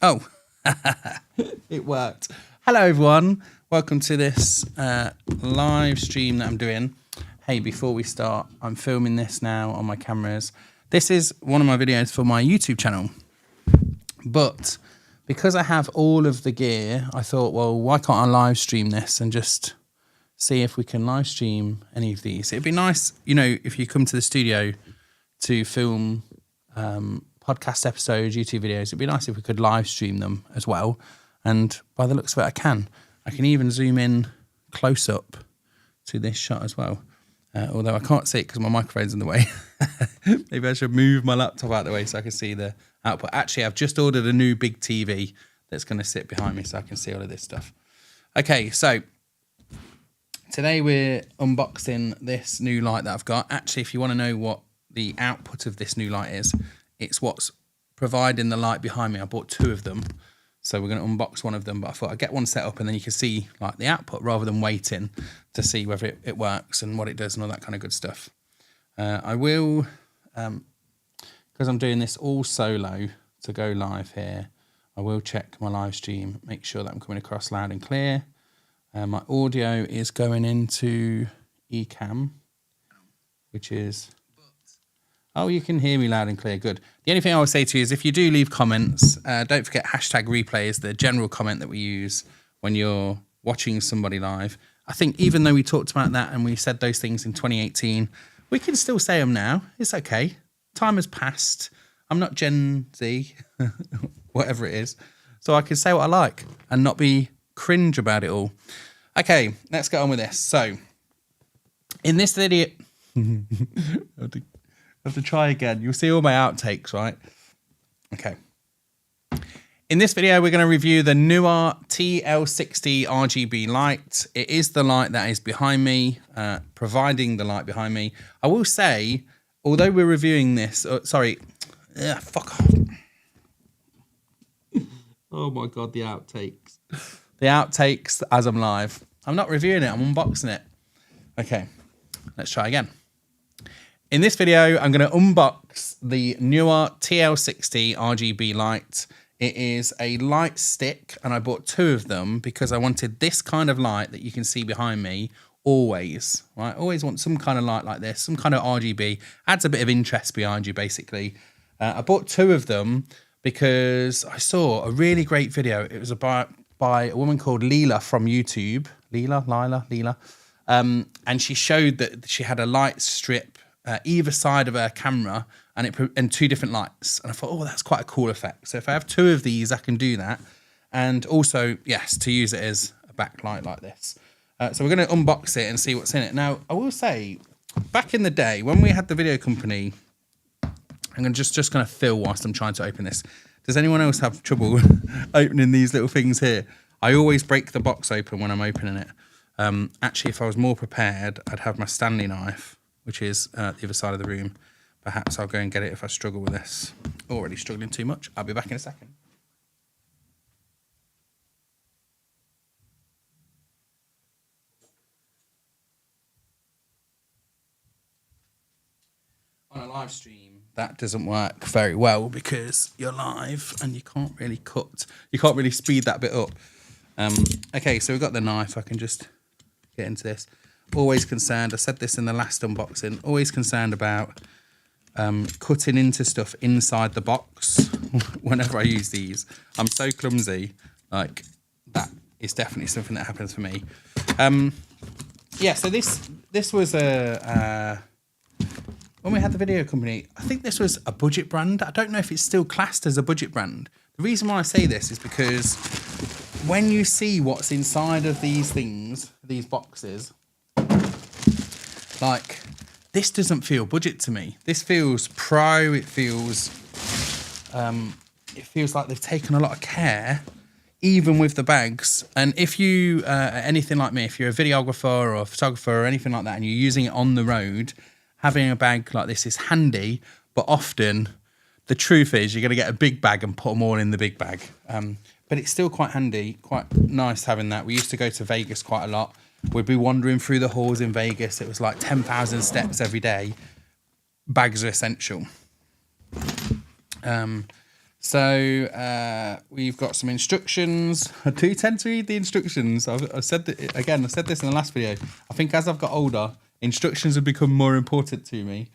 Oh, it worked. Hello, everyone. Welcome to this live stream that I'm doing. Hey, before we start, I'm filming this now on my cameras. This is one of my videos for my YouTube channel. But because I have all of the gear, I thought, well, why can't I live stream this and just see if we can live stream any of these? It'd be nice, you know, if you come to the studio to film podcast episodes, YouTube videos, it'd be nice if we could live stream them as well. And by the looks of it, I can even zoom in close up to this shot as well. Although I can't see it because my microphone's in the way. Maybe I should move my laptop out of the way so I can see the output. Actually, I've just ordered a new big TV that's going to sit behind me so I can see all of this stuff. Okay, so today we're unboxing this new light that I've got. Actually, if you want to know what the output of this new light is, it's what's providing the light behind me. I bought two of them. So we're going to unbox one of them, but I thought I'd get one set up and then you can see like the output rather than waiting to see whether it works and what it does and all that kind of good stuff. I will, because I'm doing this all solo to go live here, I will check my live stream, make sure that I'm coming across loud and clear. My audio is going into Ecamm, which is... Oh, you can hear me loud and clear. Good. The only thing I will say to you is if you do leave comments, don't forget hashtag replay is the general comment that we use when you're watching somebody live. I think even though we talked about that and we said those things in 2018, we can still say them now. It's okay. Time has passed. I'm not Gen Z, whatever it is. So I can say what I like and not be cringe about it all. Okay, let's get on with this. So in this video... I have to try again. You'll see all my outtakes, right? Okay. In this video, we're going to review the Neewer TL60 RGB light. It is the light that is behind me, providing the light behind me. I will say, although we're reviewing this, fuck off. Oh my God, the outtakes. The outtakes as I'm live. I'm not reviewing it, I'm unboxing it. Okay, let's try again. In this video, I'm going to unbox the Neewer TL60 RGB light. It is a light stick, and I bought two of them because I wanted this kind of light that you can see behind me always, right? Always want some kind of light like this, some kind of RGB. Adds a bit of interest behind you, basically. I bought two of them because I saw a really great video. It was by a woman called Leela from YouTube. Leela. And she showed that she had a light strip either side of her camera and two different lights. And I thought, oh, that's quite a cool effect. So if I have two of these, I can do that. And also, yes, to use it as a backlight like this. So we're going to unbox it and see what's in it. Now, I will say, back in the day, when we had the video company, I'm going to just going to fill whilst I'm trying to open this. Does anyone else have trouble opening these little things here? I always break the box open when I'm opening it. Actually, if I was more prepared, I'd have my Stanley knife, which is the other side of the room. Perhaps I'll go and get it if I struggle with this. Already struggling too much. I'll be back in a second. On a live stream, that doesn't work very well because you're live and you can't really speed that bit up. Okay, so we've got the knife. I can just get into this. Always concerned, I said this in the last unboxing, always concerned about cutting into stuff inside the box whenever I use these. I'm so clumsy, like that is definitely something that happens for me. Yeah, so this was when we had the video company, I think this was a budget brand. I don't know if it's still classed as a budget brand. The reason why I say this is because when you see what's inside of these things, these boxes, like, this doesn't feel budget to me. This feels pro. It feels like they've taken a lot of care, even with the bags. And if you are anything like me, if you're a videographer or a photographer or anything like that, and you're using it on the road, having a bag like this is handy. But often, the truth is, you're going to get a big bag and put them all in the big bag. But it's still quite handy, quite nice having that. We used to go to Vegas quite a lot. We'd be wandering through the halls in Vegas. It was like 10,000 steps every day. Bags are essential. So we've got some instructions. I do tend to read the instructions. I've said that again. I said this in the last video. I think as I've got older, instructions have become more important to me.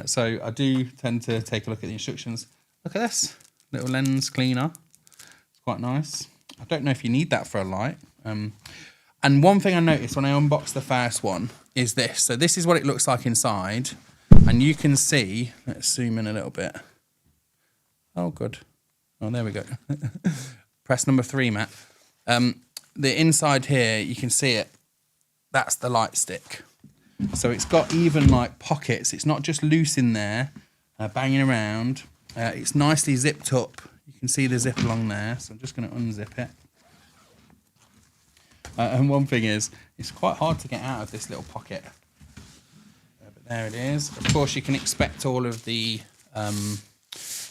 So I do tend to take a look at the instructions. Look at this little lens cleaner. It's quite nice. I don't know if you need that for a light. And one thing I noticed when I unboxed the first one is this. So this is what it looks like inside, and you can see. Let's zoom in a little bit. Oh, good. Oh, there we go. Press number 3, Matt. The inside here, you can see it. That's the light stick. So it's got even like pockets. It's not just loose in there, banging around. It's nicely zipped up. You can see the zip along there. So I'm just going to unzip it. And one thing is, it's quite hard to get out of this little pocket. But there it is. Of course, you can expect all of the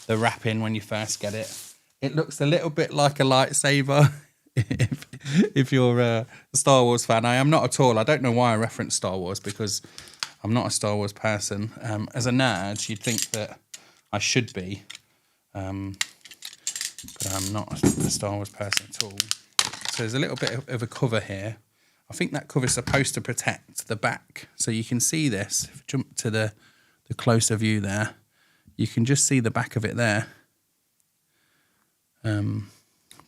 wrapping when you first get it. It looks a little bit like a lightsaber. if you're a Star Wars fan. I am not at all. I don't know why I reference Star Wars, because I'm not a Star Wars person. As a nerd, you'd think that I should be, but I'm not a Star Wars person at all. So there's a little bit of a cover here. I think that cover is supposed to protect the back. So you can see this. If you jump to the closer view there, you can just see the back of it there.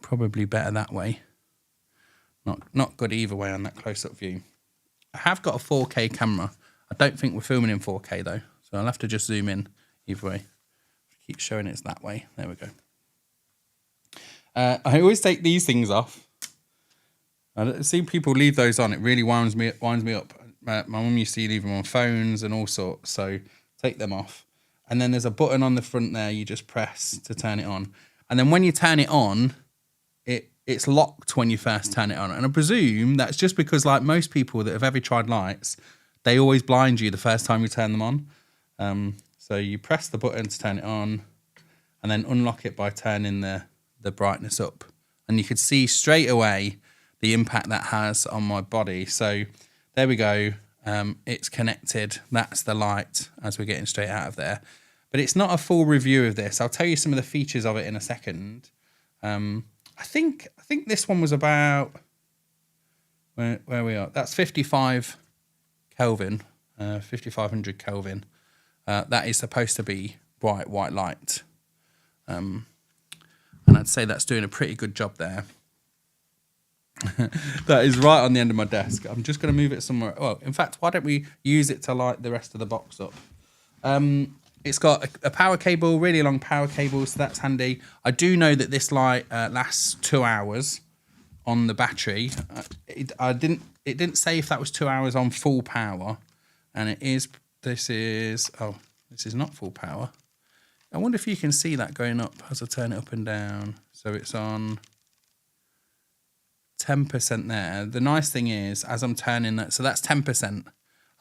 Probably better that way. Not good either way on that close-up view. I have got a 4K camera. I don't think we're filming in 4K though, so I'll have to just zoom in either way. Keep showing it's that way. There we go. I always take these things off. I see people leave those on. It really winds me up. My mum used to leave them on phones and all sorts, so take them off. And then there's a button on the front there you just press to turn it on. And then when you turn it on, it's locked when you first turn it on. And I presume that's just because, like most people that have ever tried lights, they always blind you the first time you turn them on. So you press the button to turn it on and then unlock it by turning the brightness up. And you could see straight away the impact that has on my body. So there we go. It's connected. That's the light as we're getting straight out of there. But it's not a full review of this. I'll tell you some of the features of it in a second. I think this one was about where we are. That's 55 Kelvin, 5500 Kelvin. That is supposed to be bright white light. And I'd say that's doing a pretty good job there. That is right on the end of my desk. I'm just going to move it somewhere. Well, in fact, why don't we use it to light the rest of the box up? It's got a power cable, really long power cable, so that's handy. I do know that this light lasts 2 hours on the battery. It didn't say if that was 2 hours on full power, and this is not full power. I wonder if you can see that going up as I turn it up and down. So it's on 10% there. The nice thing is, as I'm turning that, so that's 10%.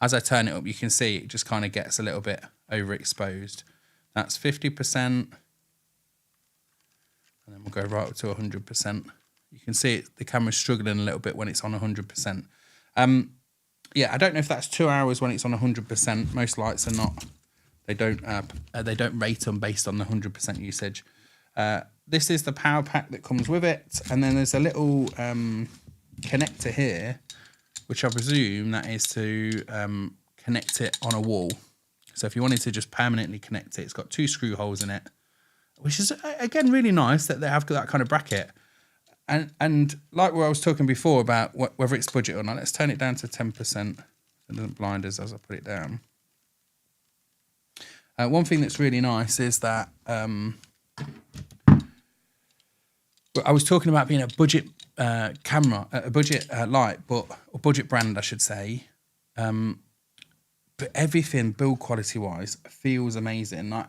As I turn it up, you can see it just kind of gets a little bit overexposed. That's 50%. And then we'll go right up to 100%. You can see it, the camera's struggling a little bit when it's on 100%. Yeah, I don't know if that's 2 hours when it's on 100%. Most lights are not. They don't rate them based on the 100% usage. This is the power pack that comes with it. And then there's a little connector here, which I presume that is to connect it on a wall. So if you wanted to just permanently connect it, it's got 2 screw holes in it, which is, again, really nice that they have that kind of bracket. And like what I was talking before about whether it's budget or not, let's turn it down to 10%. It doesn't blind us as I put it down. One thing that's really nice is that I was talking about being a budget camera, a budget light, or budget brand, I should say. But everything build quality wise feels amazing. Like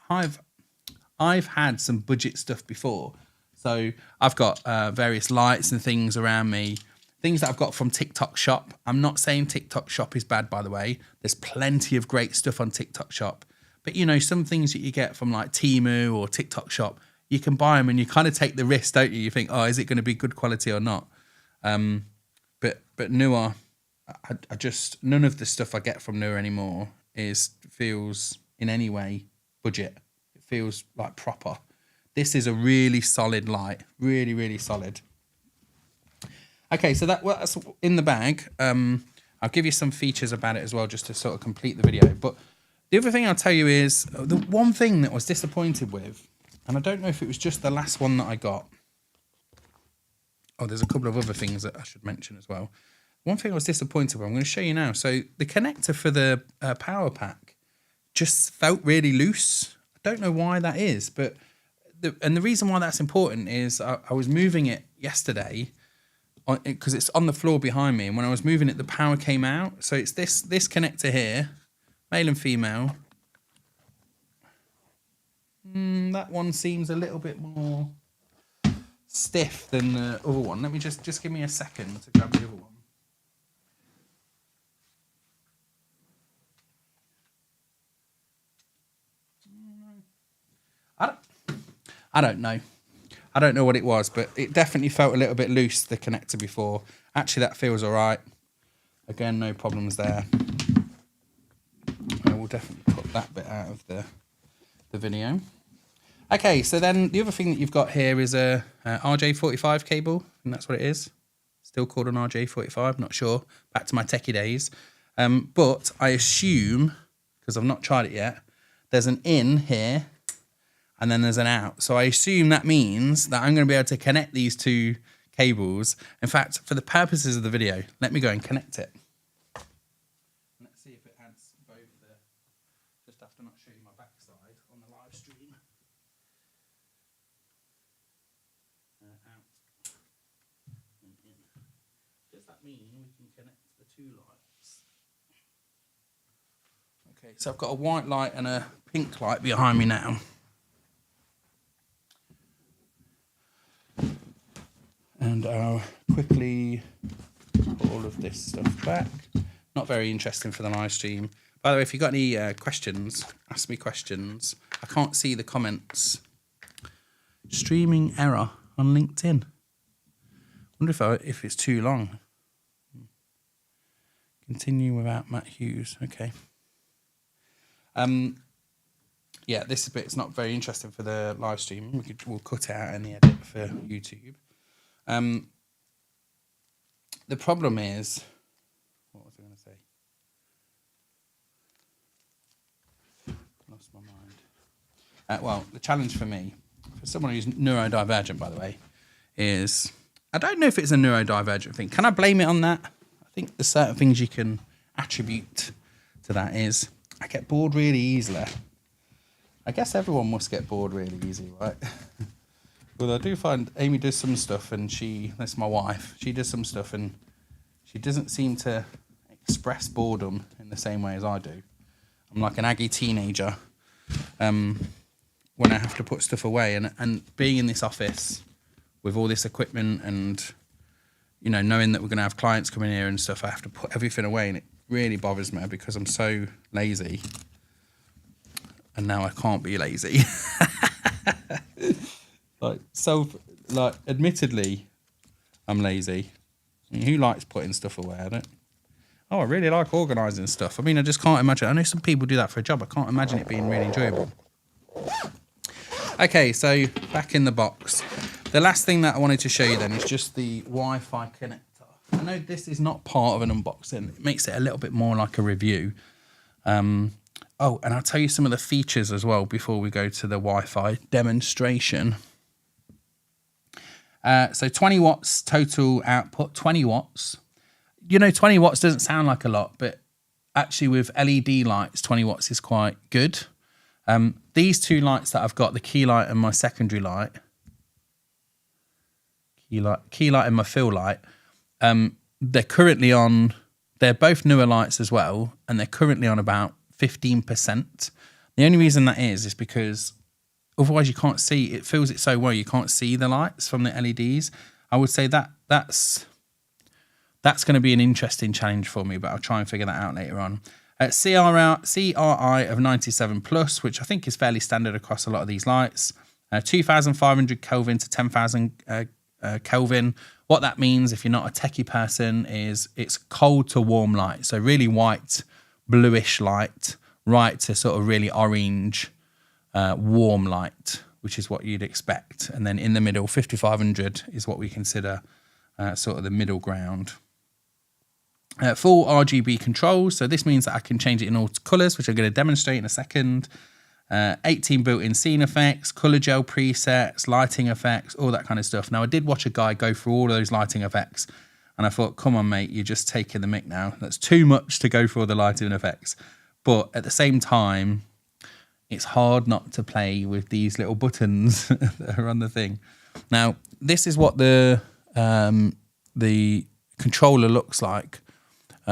I've had some budget stuff before, so I've got various lights and things around me, things that I've got from TikTok Shop. I'm not saying TikTok Shop is bad, by the way. There's plenty of great stuff on TikTok Shop, but you know, some things that you get from like Temu or TikTok Shop, you can buy them and you kind of take the risk, don't you? You think, oh, is it going to be good quality or not? But Neewer, I just, none of the stuff I get from Neewer anymore feels in any way budget. It feels like proper. This is a really solid light, really, really solid. Okay, so that's in the bag. I'll give you some features about it as well, just to sort of complete the video. But the other thing I'll tell you is the one thing that I was disappointed with, and I don't know if it was just the last one that I got. Oh, there's a couple of other things that I should mention as well. One thing I was disappointed with, I'm going to show you now. So the connector for the power pack just felt really loose. I don't know why that is, but the reason why that's important is I was moving it yesterday because it's on the floor behind me, and when I was moving it, the power came out. So it's this connector here, male and female. That one seems a little bit more stiff than the other one. Let me just give me a second to grab the other one. I don't know. I don't know what it was, but it definitely felt a little bit loose, the connector before. Actually, that feels all right. Again, no problems there. I will definitely put that bit out of the video. Okay, so then the other thing that you've got here is a RJ45 cable, and that's what it is. Still called an RJ45, not sure. Back to my techie days. But I assume, because I've not tried it yet, there's an in here, and then there's an out. So I assume that means that I'm going to be able to connect these two cables. In fact, for the purposes of the video, let me go and connect it. Let's see if it adds both the... Just have to not show you my backside on the live stream. Out and in. Does that mean we can connect the two lights? Okay, so I've got a white light and a pink light behind me now. And I'll quickly put all of this stuff back. Not very interesting for the live stream. By the way, if you've got any questions, ask me questions. I can't see the comments. Streaming error on LinkedIn. Wonder if it's too long. Continue without Matt Hughes. Okay. Yeah, this bit's not very interesting for the live stream. We'll cut it out in the edit for YouTube. The problem is, what was I going to say? Lost my mind. Well, the challenge for me, for someone who's neurodivergent, by the way, is I don't know if it's a neurodivergent thing. Can I blame it on that? I think there's certain things you can attribute to that. Is I get bored really easily. I guess everyone must get bored really easily, right? Well, I do find Amy does some stuff, and that's my wife, she does some stuff, and she doesn't seem to express boredom in the same way as I do. I'm like an aggy teenager when I have to put stuff away, and being in this office with all this equipment and, you know, knowing that we're going to have clients coming here and stuff, I have to put everything away, and it really bothers me because I'm so lazy, and now I can't be lazy. Admittedly, I'm lazy. I mean, who likes putting stuff away? I really like organising stuff. I mean, I just can't imagine. I know some people do that for a job. I can't imagine it being really enjoyable. Okay, so back in the box. The last thing that I wanted to show you then is just the Wi-Fi connector. I know this is not part of an unboxing. It makes it a little bit more like a review. Oh, and I'll tell you some of the features as well before we go to the Wi-Fi demonstration. So 20 watts total output, 20 watts. You know, 20 watts doesn't sound like a lot, but actually with LED lights, 20 watts is quite good. These two lights that I've got, the key light and my secondary light, key light and my fill light, they're currently on, they're both newer lights as well, and they're currently on about 15%. The only reason that is because otherwise you can't see, it fills it so well you can't see the lights from the LEDs. I would say that's going to be an interesting challenge for me, but I'll try and figure that out later on. CRI of 97 plus, which I think is fairly standard across a lot of these lights. 2,500 Kelvin to 10,000 Kelvin. What that means, if you're not a techie person, is it's cold to warm light. So really white, bluish light, right to sort of really orange, warm light. which is what you'd expect. And then in the middle, 5500 is what we consider sort of the middle ground. Full RGB controls. So this means that I can change it in all colors, which I'm going to demonstrate in a second. 18 built-in scene effects, color gel presets, lighting effects, all that kind of stuff. Now, I did watch a guy go through all of those lighting effects, and I thought, come on, mate, you're just taking the mick now. That's too much to go for all the lighting effects. But at the same time, it's hard not to play with these little buttons that are on the thing. Now, this is what the controller looks like.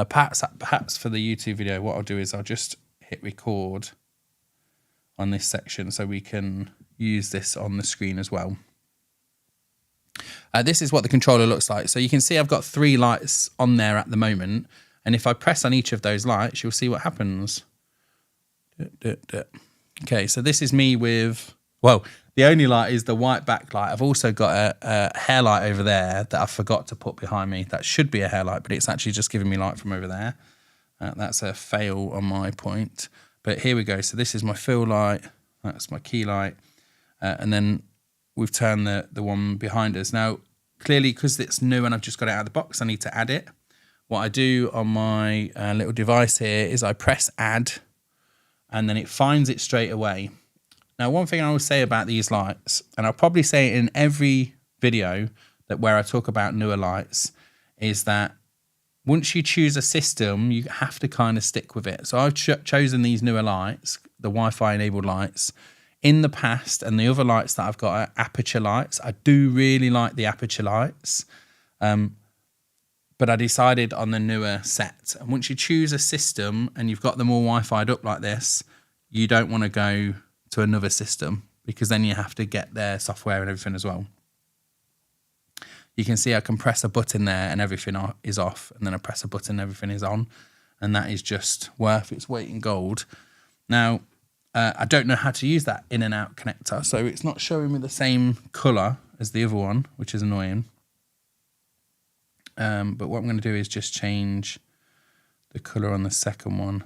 Perhaps for the YouTube video, what I'll do is I'll just hit record on this section so we can use this on the screen as well. This is what the controller looks like. So you can see I've got 3 lights on there at the moment. And if I press on each of those lights, you'll see what happens. Okay, so this is me with, well, the only light is the white backlight. I've also got a hair light over there that I forgot to put behind me. That should be a hair light, but it's actually just giving me light from over there. That's a fail on my point. But here we go. So this is my fill light. That's my key light. And then we've turned the one behind us. Now, clearly, because it's new and I've just got it out of the box, I need to add it. What I do on my little device here is I press add, and then it finds it straight away. Now, one thing I will say about these lights, and I'll probably say it in every video that where I talk about newer lights, is that once you choose a system, you have to kind of stick with it. So I've chosen these newer lights, the Wi-Fi enabled lights. In the past, and the other lights that I've got are aperture lights. I do really like the aperture lights, but I decided on the newer set. And once you choose a system and you've got them all Wi-Fi'd up like this, you don't want to go to another system because then you have to get their software and everything as well. You can see I can press a button there and everything is off, and then I press a button and everything is on, and that is just worth its weight in gold. Now, I don't know how to use that in and out connector, so it's not showing me the same color as the other one, which is annoying. But what I'm going to do is just change the color on the second one.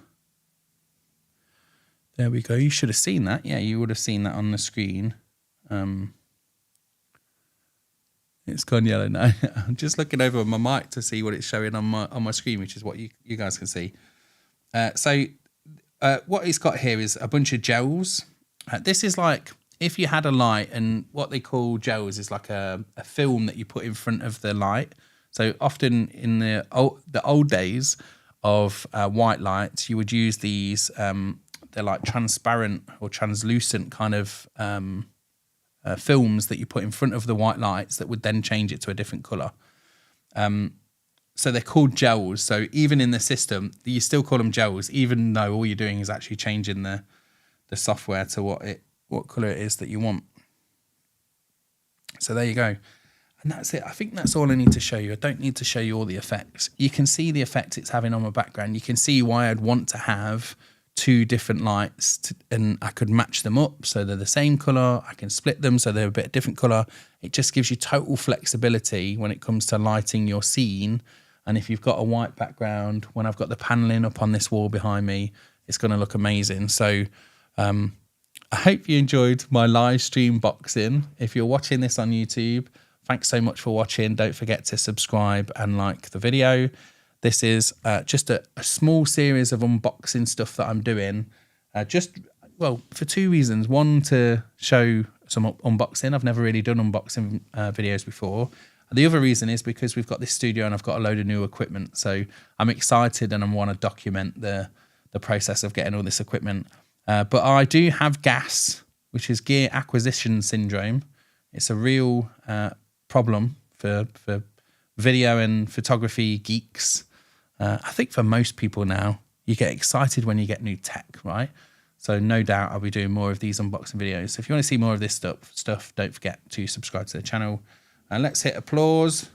There we go. You should have seen that. Yeah, you would have seen that on the screen. It's gone yellow now. I'm just looking over my mic to see what it's showing on my screen, which is what you guys can see. What it's got here is a bunch of gels. This is like if you had a light, and what they call gels is like a film that you put in front of the light. So often in the old days of white lights, you would use these, they're like transparent or translucent kind of films that you put in front of the white lights that would then change it to a different color. So they're called gels. So even in the system, you still call them gels, even though all you're doing is actually changing the software to what color it is that you want. So there you go. And that's it. I think that's all I need to show you. I don't need to show you all the effects. You can see the effect it's having on my background. You can see why I'd want to have 2 different lights and I could match them up so they're the same color. I can split them so they're a bit different color. It just gives you total flexibility when it comes to lighting your scene. And if you've got a white background, when I've got the paneling up on this wall behind me, it's going to look amazing. So I hope you enjoyed my live stream boxing. If you're watching this on YouTube, thanks so much for watching. Don't forget to subscribe and like the video. This is just a small series of unboxing stuff that I'm doing. For 2 reasons. One, to show some unboxing. I've never really done unboxing videos before. The other reason is because we've got this studio and I've got a load of new equipment. So I'm excited and I want to document the process of getting all this equipment. But I do have GAS, which is gear acquisition syndrome. It's a real problem for video and photography geeks. I think for most people now, you get excited when you get new tech, right? So no doubt I'll be doing more of these unboxing videos. So if you want to see more of this stuff, don't forget to subscribe to the channel. And let's hit applause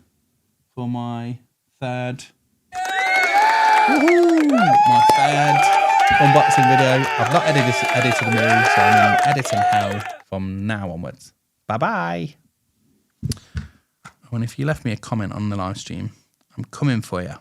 for my third unboxing video. I've not edited them all, so I'm in editing hell from now onwards. Bye-bye. Oh, and if you left me a comment on the live stream, I'm coming for you.